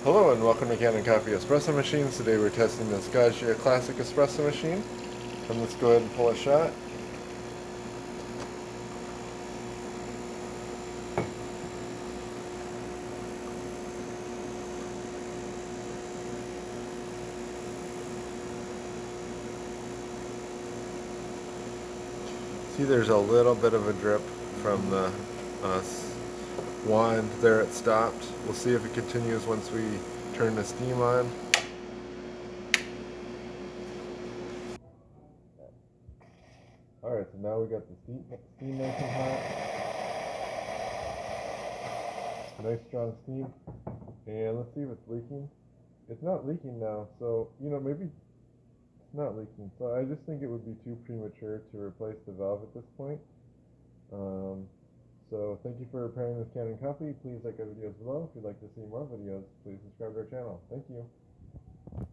Hello and welcome to Kanen Coffee Espresso Machines. Today we're testing this Gaggia Classic Espresso Machine. And let's go ahead and pull a shot. See, there's a little bit of a drip from the wand there. It stopped. We'll see if it continues once we turn the steam on. Alright, so now we got the steam nice and hot. Nice strong steam. And let's see if it's leaking. It's not leaking now, so maybe it's not leaking. So I just think it would be too premature to replace the valve at this point. So thank you for repairing this Kanen coffee. Please like our videos below. If you'd like to see more videos, please subscribe to our channel. Thank you.